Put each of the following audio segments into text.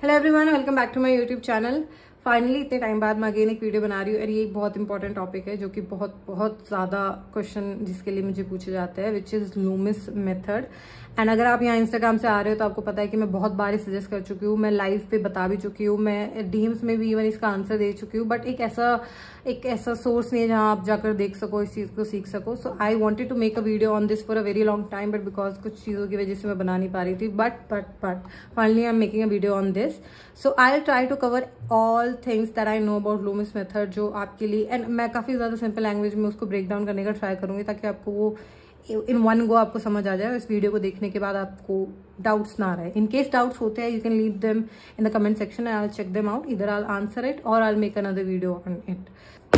Hello everyone, welcome back to my YouTube channel. Finally इतने time बाद मैं again एक वीडियो बना रही हूँ और ये एक बहुत इंपॉर्टेंट टॉपिक है जो कि बहुत ज़्यादा क्वेश्चन जिसके लिए मुझे पूछे जाते हैं, which is Lumix method. And अगर आप यहाँ इंस्टाग्राम से आ रहे हो तो आपको पता है कि मैं बहुत बार सजेस्ट कर चुकी हूँ, मैं लाइव पे बता भी चुकी हूँ, मैं डीएम्स में भी इवन इसका आंसर दे चुकी हूँ, बट एक ऐसा सोर्स नहीं है जहाँ आप जाकर देख सको, इस चीज़ को सीख सको। So I wanted to make a video on this for a very long time, but because कुछ चीज़ों की वजह से मैं बना नहीं पा रही थी, but finally I am making a video on this. So I will try to cover all things that I know about Loomis method, जो आपके लिए, एंड मैं काफ़ी ज़्यादा सिंपल लैंग्वेज में उसको ब्रेक डाउन करने का ट्राई करूंगी ताकि आपको वो इन वन गो आपको समझ आ जाए। इस वीडियो को देखने के बाद आपको डाउट्स ना रहे। इन केस डाउट्स होते हैं, you can leave them in the comment section and I will check them out. इधर आई विल आंसर इट और I will make another video on it.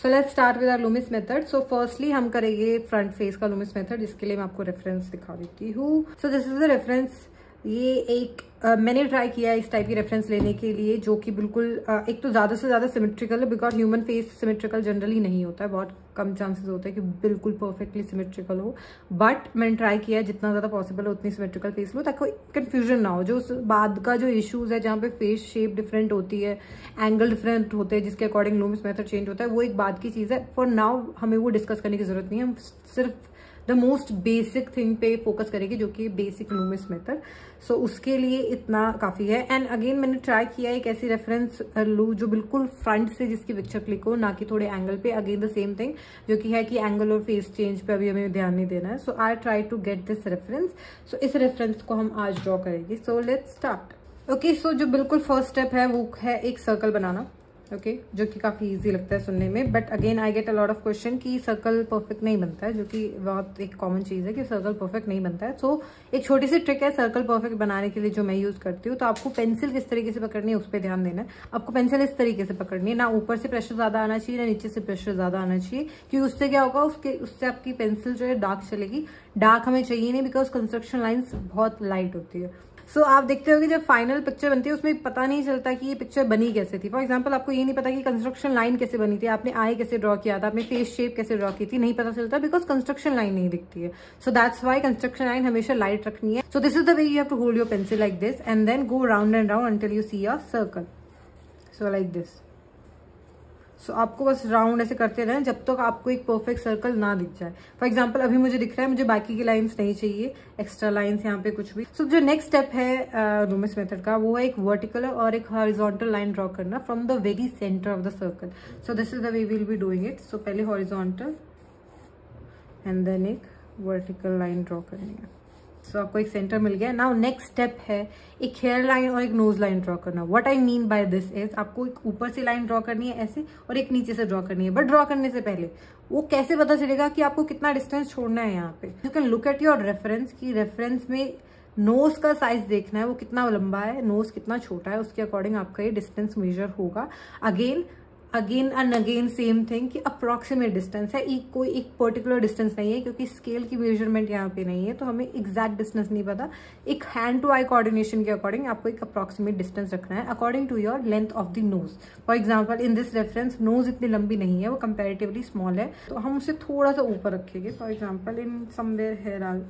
So let's start with our Loomis method. So firstly हम करेंगे front face का Loomis method, जिसके लिए मैं आपको reference दिखा देती हूँ। So this is the reference. ये एक मैंने ट्राई किया है इस टाइप की रेफरेंस लेने के लिए जो कि बिल्कुल एक तो ज़्यादा से ज़्यादा सिमेट्रिकल है, because human face symmetrical generally नहीं होता है, बहुत कम चांसेस होते हैं कि बिल्कुल परफेक्टली सिमेट्रिकल हो। बट मैंने ट्राई किया है जितना ज़्यादा पॉसिबल हो उतनी सिमेट्रिकल फेस लो ताकि कोई कन्फ्यूजन ना हो। जो उस बाद का जो इशूज़ है जहाँ पे फेस शेप डिफरेंट होती है, एंगल डिफरेंट होते हैं, जिसके अकॉर्डिंग लूमिस मेथड चेंज होता है, वो एक बाद की चीज़ है। फॉर नाउ हमें वो डिस्कस करने की जरूरत नहीं है, हम सिर्फ द मोस्ट बेसिक थिंग पे फोकस करेंगे जो कि बेसिक लूमिस मेथड। सो उसके लिए इतना काफ़ी है। एंड अगेन मैंने ट्राई किया एक ऐसी रेफरेंस लूँ जो बिल्कुल फ्रंट से जिसकी पिक्चर क्लिक हो, ना कि थोड़े एंगल पे। अगेन द सेम थिंग जो कि है कि एंगल और फेस चेंज पे अभी हमें ध्यान नहीं देना है। So I try to get this reference. So इस रेफरेंस को हम आज ड्रॉ करेंगे। So let's start. Okay, so जो बिल्कुल फर्स्ट स्टेप है वो है एक सर्कल बनाना। ओके, जो कि काफ़ी इजी लगता है सुनने में, but again I get a lot of question कि सर्कल परफेक्ट नहीं बनता है, जो कि बहुत एक कॉमन चीज़ है कि सर्कल परफेक्ट नहीं बनता है। सो एक छोटी सी ट्रिक है सर्कल परफेक्ट बनाने के लिए जो मैं यूज़ करती हूँ। तो आपको पेंसिल किस तरीके से पकड़नी है उस पर ध्यान देना है। आपको पेंसिल इस तरीके से पकड़नी है, ना ऊपर से प्रेशर ज़्यादा आना चाहिए ना नीचे से प्रेशर ज़्यादा आना चाहिए, क्योंकि उससे क्या होगा, उससे आपकी पेंसिल जो है डार्क चलेगी। डार्क हमें चाहिए नहीं, बिकॉज कंस्ट्रक्शन लाइन्स बहुत लाइट होती है। सो आप देखते हो कि जब फाइनल पिक्चर बनती है उसमें पता नहीं चलता कि ये पिक्चर बनी कैसे थी। फॉर एग्जांपल, आपको ये नहीं पता कि कंस्ट्रक्शन लाइन कैसे बनी थी, आपने आई कैसे ड्रॉ किया था, आपने फेस शेप कैसे ड्रॉ की थी, नहीं पता चलता बिकॉज कंस्ट्रक्शन लाइन नहीं दिखती है। So that's why construction line हमेशा लाइट रखनी है। So this is the way you have to hold your pencil like this and then go round and round until you see your circle. So like this. So आपको बस round ऐसे करते रहें जब तक आपको एक परफेक्ट सर्कल ना दिख जाए। फॉर एग्जांपल अभी मुझे दिख रहा है, मुझे बाकी की लाइंस नहीं चाहिए, एक्स्ट्रा लाइंस यहाँ पे कुछ भी। सो जो नेक्स्ट स्टेप है लूमिस मेथड का, वो है एक वर्टिकल और एक हॉरिजॉन्टल लाइन ड्रॉ करना from the very centre of the circle. So this is the way we will be doing it. So पहले हॉरिजॉन्टल एंड देन एक वर्टिकल लाइन ड्रॉ करनी है। सो आपको एक सेंटर मिल गया। नाउ नेक्स्ट स्टेप है एक हेयर लाइन और एक नोज लाइन ड्रॉ करना। What I mean by this is, आपको एक ऊपर से लाइन ड्रॉ करनी है ऐसे और एक नीचे से ड्रॉ करनी है। बट ड्रॉ करने से पहले वो कैसे पता चलेगा कि आपको कितना डिस्टेंस छोड़ना है यहाँ पे? You can look at your reference की रेफरेंस में नोज का साइज देखना है, वो कितना लंबा है, नोज कितना छोटा है, उसके अकॉर्डिंग आपका ये डिस्टेंस मेजर होगा। Again and again same thing कि अप्रॉक्सीमेट डिस्टेंस है, कोई एक पर्टिकुलर डिस्टेंस नहीं है, क्योंकि स्केल की मेजरमेंट यहाँ पे नहीं है तो हमें एग्जैक्ट डिस्टेंस नहीं पता। एक हैंड टू आई कोऑर्डिनेशन के अकॉर्डिंग आपको एक अप्रॉक्सीमेट डिस्टेंस रखना है according to your length of the nose. For example in this reference nose इतनी लंबी नहीं है, वो कंपेरेटिवली स्मॉल है, तो हम उसे थोड़ा सा ऊपर रखेंगे। For example in somewhere here I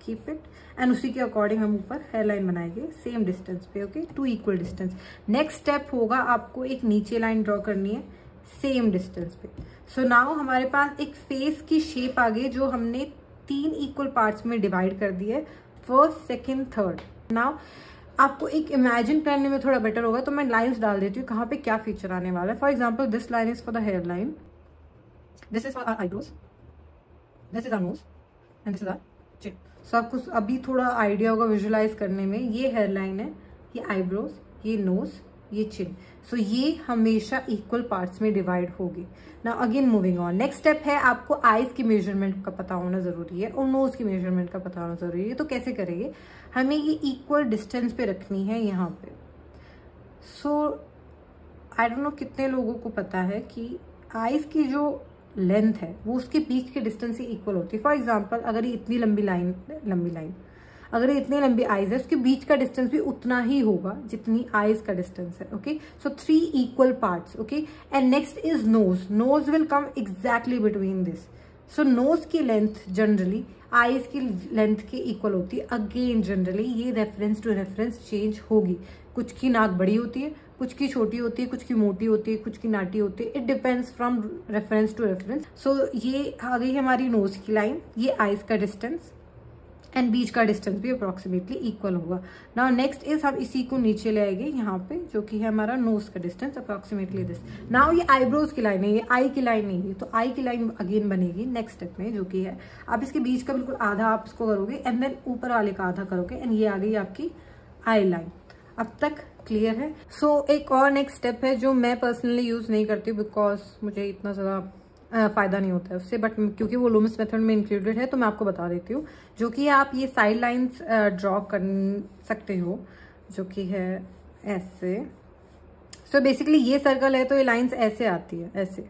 keep it and उसी के अकॉर्डिंग हम ऊपर हेयर लाइन बनाएंगे सेम डिस्टेंस पे। Okay, to equal distance. Next step होगा आपको एक नीचे लाइन ड्रॉ करनी है सेम डिस्टेंस पे। सो नाउ हमारे पास एक फेस की शेप आ गई जो हमने 3 इक्वल पार्ट्स में डिवाइड कर दी है, फर्स्ट सेकेंड थर्ड। नाउ आपको एक इमेजिन करने में थोड़ा बेटर होगा तो मैं लाइंस डाल देती हूँ कहाँ पे क्या फीचर आने वाला है। For example this line is for the hair line, this is for our eyebrows, this is our nose and this is our chin. So आपको अभी थोड़ा आइडिया होगा विजुअलाइज करने में। ये हेयर लाइन है, ये आईब्रोज, ये नोज, ये चिन। सो ये हमेशा इक्वल पार्ट्स में डिवाइड होगी। Now again moving on, next step है आपको आईज की मेजरमेंट का पता होना जरूरी है और नोज की मेजरमेंट का पता होना जरूरी है। तो कैसे करेंगे, हमें ये इक्वल डिस्टेंस पे रखनी है यहाँ पे। सो आई डोंट नो कितने लोगों को पता है कि आईज की जो लेंथ है वो उसके बीच के डिस्टेंस से इक्वल होती है। फॉर एग्जाम्पल अगर ये इतनी लंबी लाइन अगर ये इतनी लंबी आईज है, उसके बीच का डिस्टेंस भी उतना ही होगा जितनी आईज का डिस्टेंस है। Okay, so 3 equal parts. Okay, and next is nose. Nose will come exactly between this. So nose की लेंथ जनरली आईज की लेंथ के इक्वल होती है। अगेन जनरली ये रेफरेंस टू रेफरेंस चेंज होगी। कुछ की नाक बड़ी होती है, कुछ की छोटी होती है, कुछ की मोटी होती है, कुछ की नाटी होती है। It depends from reference to reference. So ये आ गई हमारी नोज की लाइन, ये आईज का डिस्टेंस एंड बीच का डिस्टेंस भी अप्रोक्सीमेटली इक्वल होगा। नाउ नेक्स्ट इज हम इसी को नीचे ले आएंगे यहाँ पे, जो कि है हमारा नोज का डिस्टेंस अप्रोक्सीमेटली दिस। नाउ ये आईब्रोज की लाइन है, ये आई की लाइन नहीं है, तो आई की लाइन अगेन बनेगी नेक्स्ट स्टेप में, जो कि है आप इसके बीच का बिल्कुल आधा आप इसको करोगे एंड देन ऊपर वाले का आधा करोगे एंड ये आ गई आपकी आई लाइन। अब तक क्लियर है? सो एक और नेक्स्ट स्टेप है जो मैं पर्सनली यूज नहीं करती बिकॉज मुझे इतना ज्यादा फायदा नहीं होता है उससे, बट क्योंकि वो लूमिस मेथड में इंक्लूडेड है तो मैं आपको बता देती हूँ, जो कि आप ये साइड लाइंस ड्रॉ कर सकते हो, जो कि है ऐसे। सो बेसिकली ये सर्कल है तो ये लाइंस ऐसे आती है, ऐसे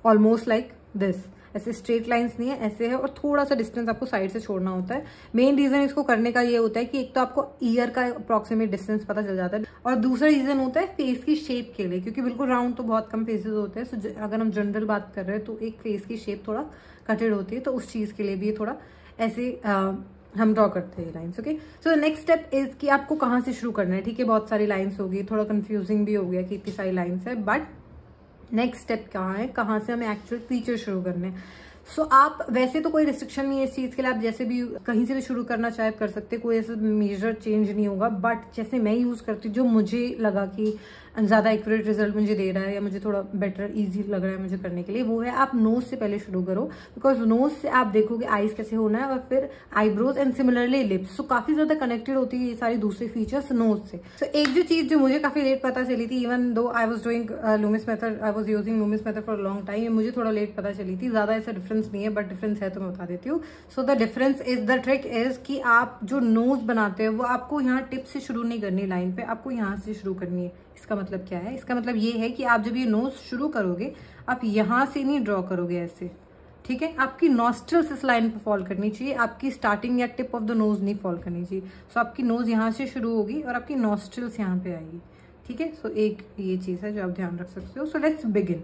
ऑलमोस्ट लाइक दिस, ऐसे स्ट्रेट लाइंस नहीं है, ऐसे है और थोड़ा सा डिस्टेंस आपको साइड से छोड़ना होता है। मेन रीजन इसको करने का ये होता है कि एक तो आपको ईयर का अप्रोक्सीमेट डिस्टेंस पता चल जाता है और दूसरा रीजन होता है फेस की शेप के लिए, क्योंकि बिल्कुल राउंड तो बहुत कम फेसेस होते हैं। सो अगर हम जनरल बात कर रहे हैं तो एक फेस की शेप थोड़ा कटेड होती है, तो उस चीज के लिए भी थोड़ा ऐसे हम ड्रॉ करते हैं lines. Okay, so next step is कि आपको कहाँ से शुरू करना है। ठीक है, बहुत सारी लाइन्स होगी, थोड़ा कंफ्यूजिंग भी हो गया कि इतनी सारी लाइन्स है, बट नेक्स्ट स्टेप कहाँ है, कहाँ से हमें एक्चुअल फीचर शुरू करने हैं। सो आप वैसे तो कोई रिस्ट्रिक्शन नहीं है इस चीज के लिए, आप जैसे भी कहीं से भी शुरू करना चाहे कर सकते, कोई ऐसा मेजर चेंज नहीं होगा। बट जैसे मैं यूज करती हूँ, जो मुझे लगा कि ज्यादा एक्यूरेट रिजल्ट मुझे दे रहा है या मुझे थोड़ा बेटर इजी लग रहा है मुझे करने के लिए, वो है आप नोज से पहले शुरू करो, बिकॉज नोज से आप देखोगे आईज कैसे होना है और फिर आईब्रोज एंड सिमिलरली लिप्स। सो काफी ज्यादा कनेक्टेड होती है ये सारी दूसरी फीचर्स नोज से। सो एक जो चीज जो मुझे काफी लेट पता चली थी, even though I was doing Lumix method, I was using Lumix method for long time, मुझे थोड़ा लेट पता चली थी। ज्यादा ऐसा डिफरेंस नहीं है, बट डिफरेंस है तो मैं बता देती हूँ। So the difference is, the trick is कि आप जो नोज बनाते हो वो आपको यहाँ टिप से शुरू नहीं करनी लाइन पे, आपको यहाँ से शुरू करनी है। इसका मतलब क्या है? इसका मतलब ये है कि आप जब ये नोज शुरू करोगे आप यहाँ से नहीं ड्रॉ करोगे ऐसे, ठीक है? आपकी नॉस्ट्रल्स इस लाइन पे फॉल करनी चाहिए, आपकी स्टार्टिंग या टिप ऑफ द नोज नहीं फॉल करनी चाहिए। सो आपकी नोज यहाँ से शुरू होगी और आपकी नॉस्ट्रल्स यहाँ पे आएगी, ठीक है? सो एक ये चीज है जो आप ध्यान रख सकते हो। So let's begin.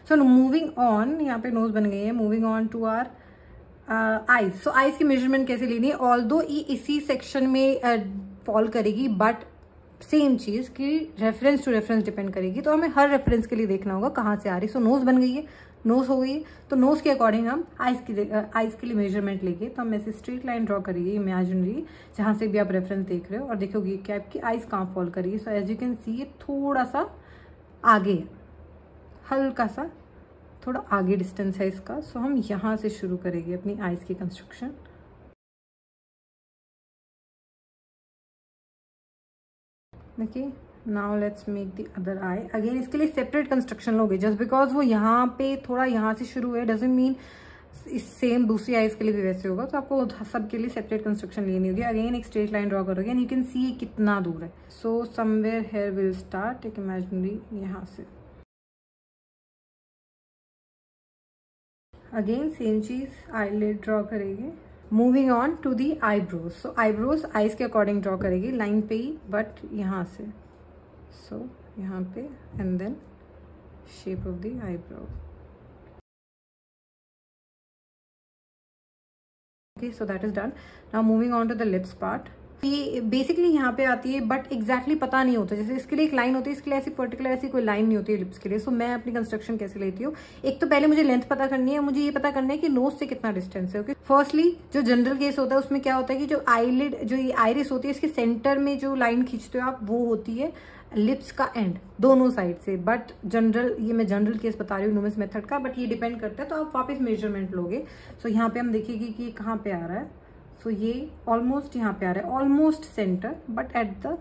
So moving on, यहाँ पे नोज बन गई है, moving on to our eyes. So eyes की मेजरमेंट कैसे लेनी है? ऑल्दो ये इसी सेक्शन में फॉल करेगी, बट सेम चीज की रेफरेंस टू रेफरेंस डिपेंड करेगी, तो हमें हर रेफरेंस के लिए देखना होगा कहाँ से आ रही। सो नोज बन गई है, नोज हो गई है, तो नोज के अकॉर्डिंग हम आईज के लिए मेजरमेंट लेंगे। तो हम ऐसे स्ट्रेट लाइन ड्रॉ करिए इमेजिनरी, जहां से भी आप रेफरेंस देख रहे हो, और देखोगे कि आपकी आईज कहाँ फॉल करेगी। So as you can see ये थोड़ा सा आगे है, हल्का सा थोड़ा आगे डिस्टेंस है इसका। सो हम यहाँ से शुरू करेंगे अपनी आईज की कंस्ट्रक्शन। देखिए, now let's make the other I. Again इसके लिए सेपरेट कंस्ट्रक्शन लोगे, जस्ट बिकॉज वो यहाँ पे थोड़ा यहाँ से शुरू है डजंट मीन इस सेम दूसरी आईज के लिए भी वैसे होगा। तो आपको सबके लिए सेपरेट कंस्ट्रक्शन लेनी होगी। अगेन एक स्ट्रेट लाइन ड्रॉ करोगे एंड यू कैन सी कितना दूर है। So somewhere here will start, एक इमेजिनरी यहाँ से। अगेन सेम चीज, आईलिड ड्रॉ करेंगे। Moving on to the eyebrows. So eyebrows eyes के अकॉर्डिंग ड्रॉ करेगी लाइन पे ही, बट यहाँ से। सो यहाँ पे and then shape of the eyebrow. Okay, so that is done. Now moving on to the lips part. ये बेसिकली यहाँ पे आती है, बट एग्जैक्टली पता नहीं होता। जैसे इसके लिए एक लाइन होती है, इसके लिए ऐसी पर्टिकुलर ऐसी कोई लाइन नहीं होती है लिप्स के लिए। सो मैं अपनी कंस्ट्रक्शन कैसे लेती हूँ, एक तो पहले मुझे लेंथ पता करनी है, मुझे ये पता करना है कि नोज से कितना डिस्टेंस है। ओके, फर्स्टली जो जनरल केस होता है उसमें क्या होता है कि जो आईलिड, जो ये आइरिस होती है, इसके सेंटर में जो लाइन खींचते हो आप, वो होती है लिप्स का एंड, दोनों साइड से। बट जनरल, ये मैं जनरल केस बता रही हूँ लूमिस मेथड का, बट ये डिपेंड करता है, तो आप वापस मेजरमेंट लोगे। सो यहाँ पे हम देखेंगे कि कहाँ पे आ रहा है। सो ये ऑलमोस्ट यहाँ पे आ रहा है, almost centre, but at the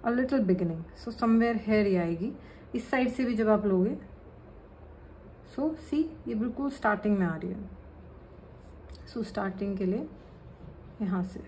a little beginning. So somewhere here ही आएगी। इस साइड से भी जब आप लोगे, सो सी ये बिल्कुल स्टार्टिंग में आ रही है। सो स्टार्टिंग के लिए यहाँ से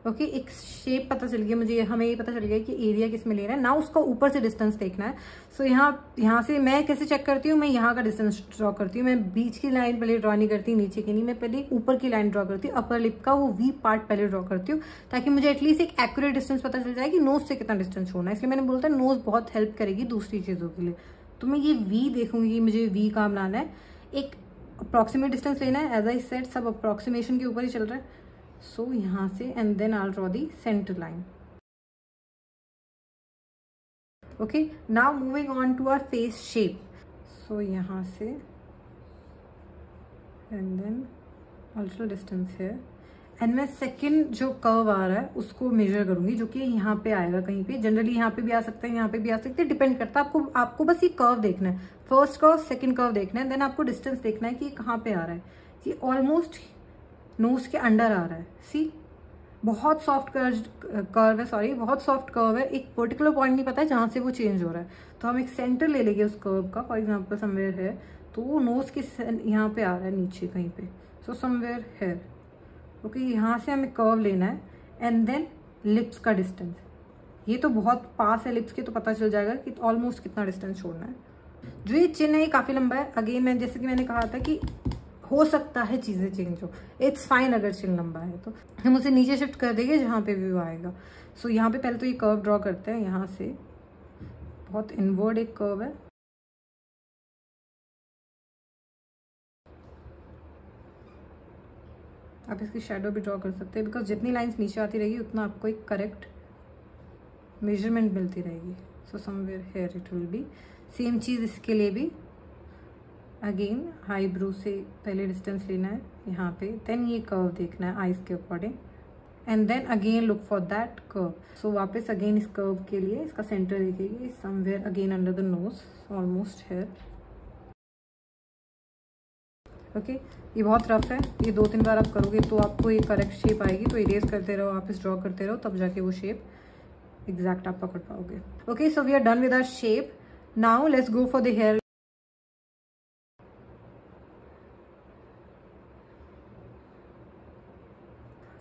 ओके, एक शेप पता चल गया मुझे, हमें ये पता चल गया कि एरिया किस में लेना है ना, उसका ऊपर से डिस्टेंस देखना है। सो यहाँ से मैं कैसे चेक करती हूँ, मैं यहाँ का डिस्टेंस ड्रॉ करती हूँ। मैं बीच की लाइन पहले ड्रॉ नहीं करती, नीचे की नहीं, मैं पहले ऊपर की लाइन ड्रॉ करती हूँ, अपर लिप का वो वी पार्ट पहले ड्रॉ करती हूँ, ताकि मुझे एटलीस्ट एक एक्यूरेट डिस्टेंस पता चल जाए कि नोज से कितना डिस्टेंस छोड़ना है। इसलिए मैंने बोलता है नोज बहुत हेल्प करेगी दूसरी चीज़ों के लिए। तो मैं ये वी देखूंगी कि मुझे वी कहाँ बनाना है, एक अप्रॉक्सीमेट डिस्टेंस लेना है। एज आई सेड, सब अप्रॉक्सीमेशन के ऊपर ही चल रहा है। सो यहाँ से and then I draw the centre line. Okay, now moving on to our face shape. So यहाँ से एंड देन अल्ट्रा डिस्टेंस है, एंड मैं सेकंड जो कर्व आ रहा है उसको मेजर करूंगी, जो कि यहाँ पे आएगा कहीं पे। जनरली यहाँ पे भी आ सकता है, यहाँ पे भी आ सकते हैं, डिपेंड करता है। आपको बस ये कर्व देखना है, फर्स्ट कर्व सेकंड कर्व देखना है, देन आपको डिस्टेंस देखना है कि ये कहाँ पे आ रहा है। ये ऑलमोस्ट नोज के अंडर आ रहा है। सी, बहुत सॉफ्ट कर्व है, सॉरी बहुत सॉफ्ट कर्व है। एक पर्टिकुलर पॉइंट नहीं पता है जहाँ से वो चेंज हो रहा है, तो हम एक सेंटर ले लेंगे उस कर्व का। फॉर एग्जाम्पल समवेयर है, तो वो नोज के यहाँ पे आ रहा है नीचे कहीं पे। सो समवेयर है। ओके, यहाँ से हमें कर्व लेना है, एंड देन लिप्स का डिस्टेंस। ये तो बहुत पास है लिप्स के, तो पता चल जाएगा कि ऑलमोस्ट कितना डिस्टेंस छोड़ना है। जो ये चिन्ह है ये काफ़ी लंबा है। अगेन मैं जैसे कि मैंने कहा था कि हो सकता है चीज़ें चेंज हो, इट्स फाइन अगर चिन्ह लंबा है तो। हम उसे नीचे शिफ्ट कर देंगे जहाँ पे व्यू आएगा। सो यहाँ पे पहले तो ये कर्व ड्रॉ करते हैं। यहाँ से बहुत इनवर्ड एक कर्व है, आप इसकी शेडो भी ड्रॉ कर सकते हैं, बिकॉज जितनी लाइंस नीचे आती रहेगी उतना आपको एक करेक्ट मेजरमेंट मिलती रहेगी। So somewhere here it will be same चीज़ इसके लिए भी। अगेन आईब्रो से पहले डिस्टेंस लेना है यहाँ पे, देन ये कर्व देखना है आईज के according, and then again look for that curve. So वापस अगेन इस कर्व के लिए इसका सेंटर देखेंगे somewhere again under the nose, almost here. Okay, ये बहुत रफ है, ये 2-3 बार आप करोगे तो आपको ये करेक्ट शेप आएगी। तो इरेज करते रहो, वापस ड्रॉ करते रहो, तब जाके वो शेप एग्जैक्ट आप पकड़ पाओगे। Okay, so we are done with our shape. Now let's go for the hair.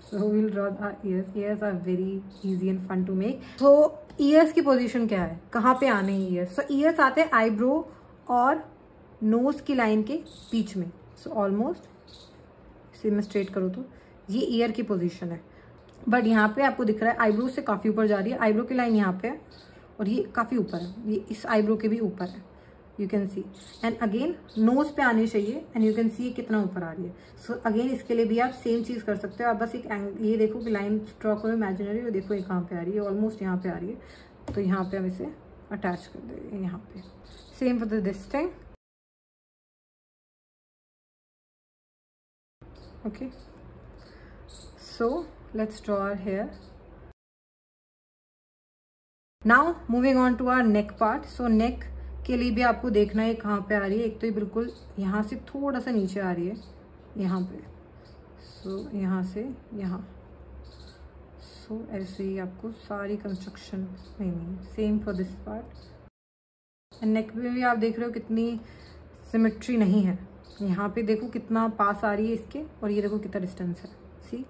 So we'll draw our ears. Ears are very easy and fun to make. So ears की position क्या है, कहाँ पे आने हैं ears? So ears आते हैं eyebrow और नोज की लाइन के बीच में। सो ऑलमोस्ट इसे मैं स्ट्रेट करूँ तो ये ईयर की पोजीशन है, बट यहाँ पे आपको दिख रहा है आईब्रो से काफ़ी ऊपर जा रही है। आईब्रो की लाइन यहाँ पे है और ये काफ़ी ऊपर है, ये इस आईब्रो के भी ऊपर है, you can see. And again nose पे आनी चाहिए, एंड यू कैन सी कितना ऊपर आ रही है। सो अगेन इसके लिए भी आप सेम चीज़ कर सकते हो। आप बस एक ये देखो कि लाइन ड्रॉ करो इमेजिनरी, और देखो ये कहाँ पे आ रही है, ऑलमोस्ट यहाँ पे आ रही है। तो यहाँ पे हम इसे अटैच कर देंगे यहाँ पे। Same for this time. Okay, so let's draw our hair. Now moving on to our neck part. So neck के लिए भी आपको देखना है कहाँ पे आ रही है। एक तो ये बिल्कुल यहाँ से थोड़ा सा नीचे आ रही है, यहाँ पे। सो यहाँ से यहाँ, सो ऐसे ही आपको सारी कंस्ट्रक्शन नहीं, same for this part. And neck में भी आप देख रहे हो कितनी सिमेट्री नहीं है। यहाँ पे देखो कितना पास आ रही है इसके, और ये देखो कितना डिस्टेंस है। सी,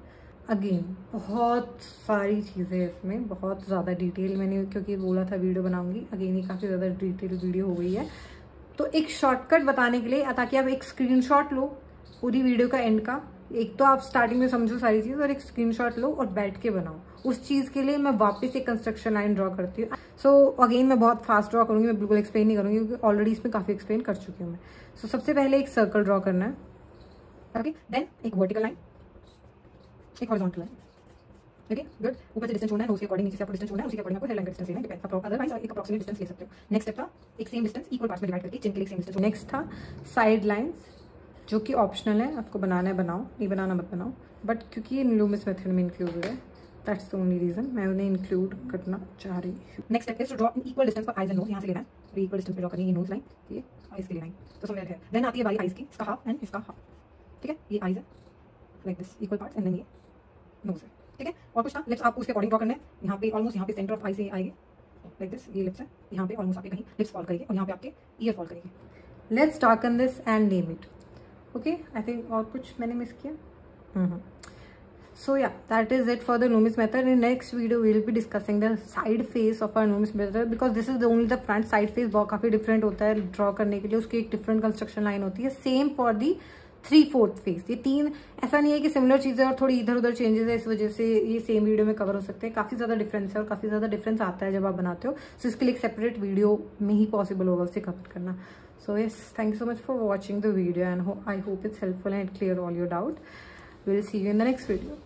अगेन बहुत सारी चीज़ें हैं इसमें, बहुत ज़्यादा डिटेल मैंने क्योंकि बोला था वीडियो बनाऊंगी। अगेन ये काफ़ी ज़्यादा डिटेल वीडियो हो गई है, तो एक शॉर्टकट बताने के लिए, ताकि आप एक स्क्रीनशॉट लो पूरी वीडियो का एंड का। एक तो आप स्टार्टिंग में समझो सारी चीज़, और एक स्क्रीनशॉट लो और बैठ के बनाओ। उस चीज़ के लिए मैं वापस एक कंस्ट्रक्शन लाइन ड्रॉ करती हूँ। सो अगेन मैं बहुत फास्ट ड्रॉ करूँगी, मैं बिल्कुल एक्सप्लेन नहीं करूँगी क्योंकि ऑलरेडी इसमें काफ़ी एक्सप्लेन कर चुकी हूँ मैं। सो सबसे पहले एक सर्कल ड्रॉ करना है, ओके, देन एक वर्टिकल लाइन, एक हॉरिजॉन्टल लाइन। ओके गुड, ऊपर से डिस्टेंस छोड़ना है, नोज के अकॉर्डिंग नीचे से आपको डिस्टेंस छोड़ना है, उसी के अकॉर्डिंग आपको हेयर लाइन का डिस्टेंस लेना है। अदरवाइज एक अप्रॉक्सीमेट डिस्टेंस ले सकते हो। नेक्स्ट स्टेप था एक सेम डिस्टेंस इक्वल पार्ट्स में डिवाइड करके चिन के लिए सेम डिस्टेंस। नेक्स्ट था साइड लाइंस, जो कि ऑप्शनल है, आपको बनाना है बनाओ, नहीं बनाना मत बनाओ, बट क्योंकि ये लूमिस मेथड में इंक्लूडेड है, दैट्स द ओनली रीजन मैं उन्हें इंक्लूड करना चाह रही हूँ। Next step is to draw in equal distance for eyes and nose. यहाँ से लेना है, इक्वल डिस्टेंस पे ड्रॉ करनी है नोज लाइन, ये आईज की लाइन। तो समझ है। देन आती है बारी आईज की, इसका हाफ एंड इसका हाफ, ठीक है। ये आईज है like this equal part, and then ये नोज है, ठीक है। और कुछ था, लिप्स आपको उसके अकॉर्डिंग ड्रॉ करना है। यहाँ पे ऑलमोस्ट यहाँ पे सेंटर ऑफ आई से आएगी लाइक दिस, ये लिप्स है। यहाँ पे ऑलमोस्ट आपके कहीं लिप्स फॉल करेगी, और यहाँ पे आपके ईयर फॉल करेगी। Let's darken this and name it. Okay, I think और कुछ मैंने मिस किया। So yeah, that is it for the Loomis method. In next video we will be discussing the side face of our Loomis method, because this is the only the front side face बहुत काफी different होता है draw करने के लिए, उसकी एक different construction line होती है. Same for the 3/4 face. ये तीन ऐसा नहीं है कि सिमिलर चीजें और थोड़ी इधर उधर चेंजेस है, इस वजह से ये सेम वीडियो में कवर हो सकते हैं. काफी ज्यादा डिफरेंस है और काफी ज्यादा डिफरेंस आता है जब आप बनाते हो. सो इसके लिए एक सेपरेट वीडियो में ही पॉसिबल होगा उसे कवर करना. So yes, thank you so much for watching the video and I hope it's helpful and clear all your doubt. Will see you in the next video.